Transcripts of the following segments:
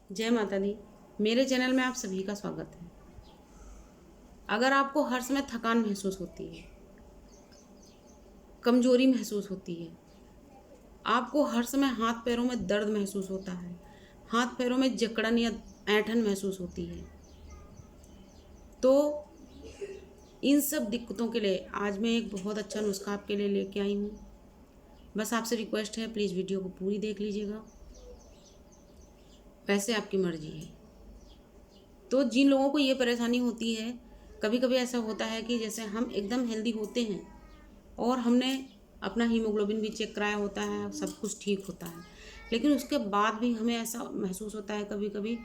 जय माता दी। मेरे चैनल में आप सभी का स्वागत है। अगर आपको हर समय थकान महसूस होती है, कमजोरी महसूस होती है, आपको हर समय हाथ पैरों में दर्द महसूस होता है, हाथ पैरों में जकड़न या ऐंठन महसूस होती है, तो इन सब दिक्कतों के लिए आज मैं एक बहुत अच्छा नुस्खा आपके लिए लेके आई हूँ। बस आपसे रिक्वेस्ट है, प्लीज़ वीडियो को पूरी देख लीजिएगा। वैसे आपकी मर्जी है। तो जिन लोगों को ये परेशानी होती है, कभी कभी ऐसा होता है कि जैसे हम एकदम हेल्दी होते हैं और हमने अपना हीमोग्लोबिन भी चेक कराया होता है, सब कुछ ठीक होता है, लेकिन उसके बाद भी हमें ऐसा महसूस होता है कभी कभी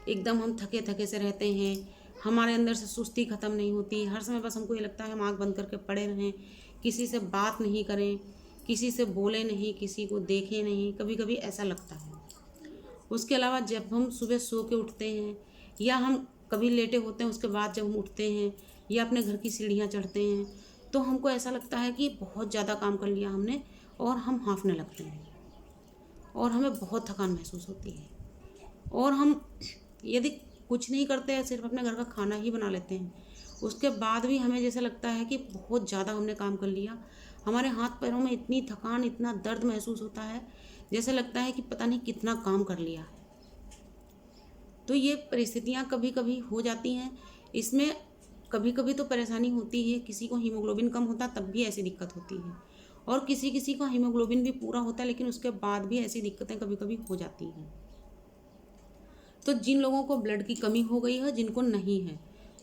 एकदम हम थके थके से रहते हैं, हमारे अंदर से सुस्ती ख़त्म नहीं होती। हर समय बस हमको ये लगता है हम आँख बंद करके पड़े रहें, किसी से बात नहीं करें, किसी से बोले नहीं, किसी को देखें नहीं, कभी कभी ऐसा लगता है। उसके अलावा जब हम सुबह सो के उठते हैं या हम कभी लेटे होते हैं, उसके बाद जब हम उठते हैं या अपने घर की सीढ़ियाँ चढ़ते हैं, तो हमको ऐसा लगता है कि बहुत ज़्यादा काम कर लिया हमने और हम हाँफने लगते हैं और हमें बहुत थकान महसूस होती है। और हम यदि कुछ नहीं करते हैं, सिर्फ अपने घर का खाना ही बना लेते हैं, उसके बाद भी हमें जैसा लगता है कि बहुत ज़्यादा हमने काम कर लिया। हमारे हाथ पैरों में इतनी थकान, इतना दर्द महसूस होता है, जैसे लगता है कि पता नहीं कितना काम कर लिया है। तो ये परिस्थितियाँ कभी कभी हो जाती हैं। इसमें कभी कभी तो परेशानी होती है, किसी को हीमोग्लोबिन कम होता तब भी ऐसी दिक्कत होती है, और किसी किसी का हीमोग्लोबिन भी पूरा होता है लेकिन उसके बाद भी ऐसी दिक्कतें कभी कभी हो जाती हैं। तो जिन लोगों को ब्लड की कमी हो गई है, जिनको नहीं है,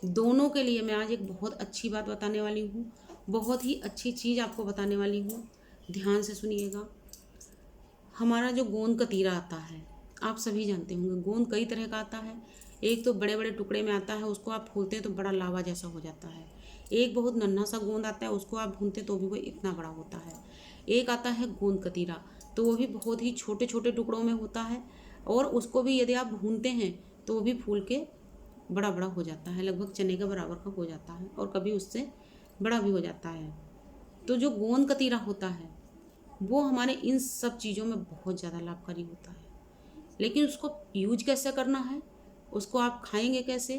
दोनों के लिए मैं आज एक बहुत अच्छी बात बताने वाली हूँ, बहुत ही अच्छी चीज़ आपको बताने वाली हूँ। ध्यान से सुनिएगा। हमारा जो गोंद कतीरा आता है, आप सभी जानते होंगे, गोंद कई तरह का आता है। एक तो बड़े बड़े टुकड़े में आता है, उसको आप फूलते हैं तो बड़ा लावा जैसा हो जाता है। एक बहुत नन्हा सा गोंद आता है, उसको आप भूनते तो भी वो इतना बड़ा होता है। एक आता है गोंद कतीरा, तो वो भी बहुत ही छोटे छोटे टुकड़ों में होता है, और उसको भी यदि आप भूनते हैं तो वो भी फूल के बड़ा बड़ा हो जाता है, लगभग चने के बराबर का हो जाता है, और कभी उससे बड़ा भी हो जाता है। तो जो गोंद कतीरा होता है वो हमारे इन सब चीज़ों में बहुत ज़्यादा लाभकारी होता है। लेकिन उसको यूज कैसे करना है, उसको आप खाएंगे कैसे,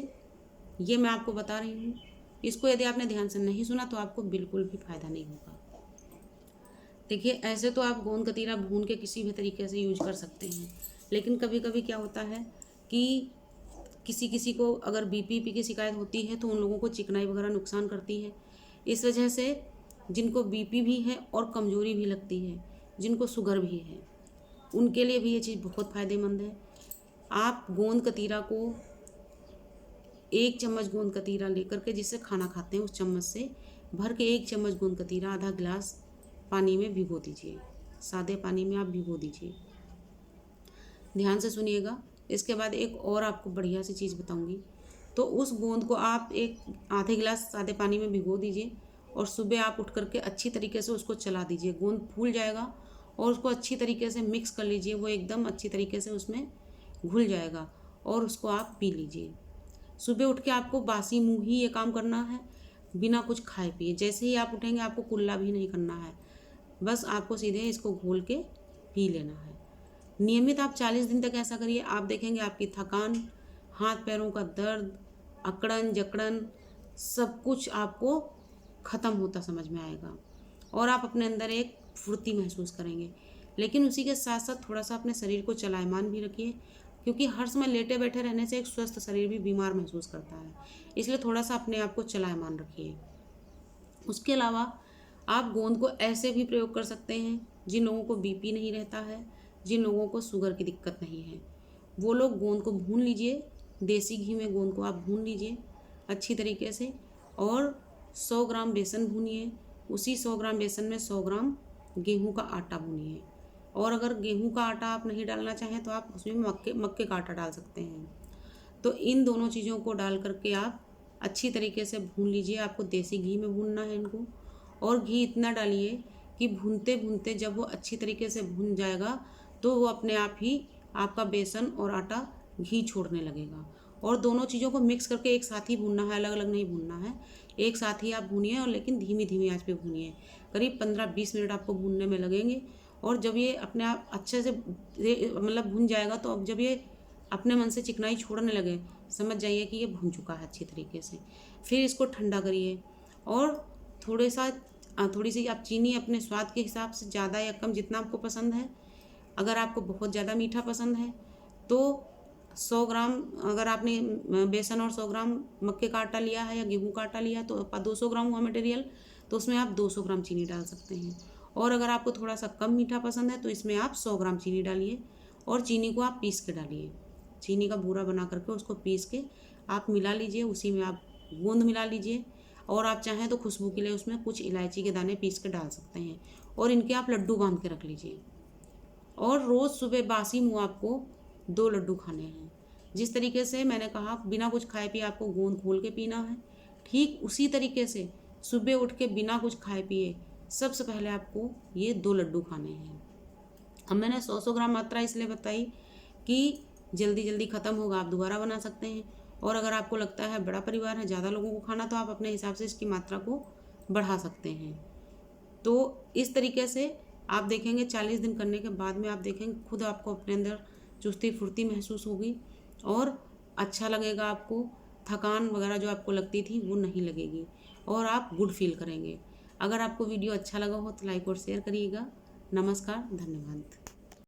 ये मैं आपको बता रही हूँ। इसको यदि आपने ध्यान से नहीं सुना तो आपको बिल्कुल भी फ़ायदा नहीं होगा। देखिए, ऐसे तो आप गोंद कतीरा भून के किसी भी तरीके से यूज कर सकते हैं, लेकिन कभी कभी क्या होता है कि किसी किसी को अगर बीपी की शिकायत होती है तो उन लोगों को चिकनाई वगैरह नुकसान करती है। इस वजह से जिनको बीपी भी है और कमज़ोरी भी लगती है, जिनको शुगर भी है, उनके लिए भी ये चीज़ बहुत फ़ायदेमंद है। आप गोंद कतीरा को 1 चम्मच गोंद कतीरा लेकर के, जिससे खाना खाते हैं उस चम्मच से भर के 1 चम्मच गोंद कतीरा आधा गिलास पानी में भिगो दीजिए। सादे पानी में आप भिगो दीजिए। ध्यान से सुनिएगा। इसके बाद एक और आपको बढ़िया सी चीज़ बताऊंगी। तो उस गोंद को आप एक आधे गिलास सादे पानी में भिगो दीजिए और सुबह आप उठ करके अच्छी तरीके से उसको चला दीजिए। गोंद फूल जाएगा और उसको अच्छी तरीके से मिक्स कर लीजिए, वो एकदम अच्छी तरीके से उसमें घुल जाएगा और उसको आप पी लीजिए। सुबह उठ के आपको बासी मुँह ही ये काम करना है, बिना कुछ खाए पिए। जैसे ही आप उठेंगे आपको कुल्ला भी नहीं करना है, बस आपको सीधे इसको घोल के पी लेना है। नियमित आप 40 दिन तक ऐसा करिए, आप देखेंगे आपकी थकान, हाथ पैरों का दर्द, अकड़न जकड़न, सब कुछ आपको ख़त्म होता समझ में आएगा और आप अपने अंदर एक फुर्ती महसूस करेंगे। लेकिन उसी के साथ साथ थोड़ा सा अपने शरीर को चलायमान भी रखिए, क्योंकि हर समय लेटे बैठे रहने से एक स्वस्थ शरीर भी बीमार महसूस करता है, इसलिए थोड़ा सा अपने आप को चलायमान रखिए। उसके अलावा आप गोंद को ऐसे भी प्रयोग कर सकते हैं, जिन लोगों को बीपी नहीं रहता है, जिन लोगों को शुगर की दिक्कत नहीं है, वो लोग गोंद को भून लीजिए। देसी घी में गोंद को आप भून लीजिए अच्छी तरीके से, और 100 ग्राम बेसन भूनिए। उसी 100 ग्राम बेसन में 100 ग्राम गेहूं का आटा भूनिए, और अगर गेहूं का आटा आप नहीं डालना चाहें तो आप उसमें मक्के का आटा डाल सकते हैं। तो इन दोनों चीज़ों को डाल करके आप अच्छी तरीके से भून लीजिए। आपको देसी घी में भूनना है इनको, और घी इतना डालिए कि भूनते भूनते जब वो अच्छी तरीके से भून जाएगा तो वो अपने आप ही आपका बेसन और आटा घी छोड़ने लगेगा। और दोनों चीज़ों को मिक्स करके एक साथ ही भूनना है, अलग अलग नहीं भूनना है, एक साथ ही आप भूनिए, और लेकिन धीमी धीमी आंच पे भूनिए। करीब 15-20 मिनट आपको भूनने में लगेंगे। और जब ये अपने आप अच्छे से मतलब भून जाएगा, तो अब जब ये अपने मन से चिकनाई छोड़ने लगे, समझ जाइए कि ये भून चुका है अच्छी तरीके से। फिर इसको ठंडा करिए और थोड़ी सी आप चीनी अपने स्वाद के हिसाब से ज़्यादा या कम जितना आपको पसंद है। अगर आपको बहुत ज़्यादा मीठा पसंद है तो 100 ग्राम, अगर आपने बेसन और 100 ग्राम मक्के का आटा लिया है या गेहूं का आटा लिया है तो 200 ग्राम हुआ मटेरियल, तो उसमें आप 200 ग्राम चीनी डाल सकते हैं। और अगर आपको थोड़ा सा कम मीठा पसंद है तो इसमें आप 100 ग्राम चीनी डालिए और चीनी को आप पीस के डालिए। चीनी का बूरा बना करके उसको पीस के आप मिला लीजिए, उसी में आप गूंद मिला लीजिए। और आप चाहें तो खुशबू के लिए उसमें कुछ इलायची के दाने पीस के डाल सकते हैं और इनके आप लड्डू बांध के रख लीजिए। और रोज़ सुबह बासी मुँह आपको 2 लड्डू खाने हैं। जिस तरीके से मैंने कहा बिना कुछ खाए पिए आपको गूंद घोल के पीना है, ठीक उसी तरीके से सुबह उठ के बिना कुछ खाए पिए सबसे पहले आपको ये 2 लड्डू खाने हैं। अब मैंने 100 ग्राम मात्रा इसलिए बताई कि जल्दी जल्दी ख़त्म होगा, आप दोबारा बना सकते हैं। और अगर आपको लगता है बड़ा परिवार है, ज़्यादा लोगों को खाना, तो आप अपने हिसाब से इसकी मात्रा को बढ़ा सकते हैं। तो इस तरीके से आप देखेंगे 40 दिन करने के बाद में आप देखेंगे खुद आपको अपने अंदर चुस्ती फुर्ती महसूस होगी और अच्छा लगेगा आपको। थकान वगैरह जो आपको लगती थी वो नहीं लगेगी और आप गुड फील करेंगे। अगर आपको वीडियो अच्छा लगा हो तो लाइक और शेयर करिएगा। नमस्कार, धन्यवाद।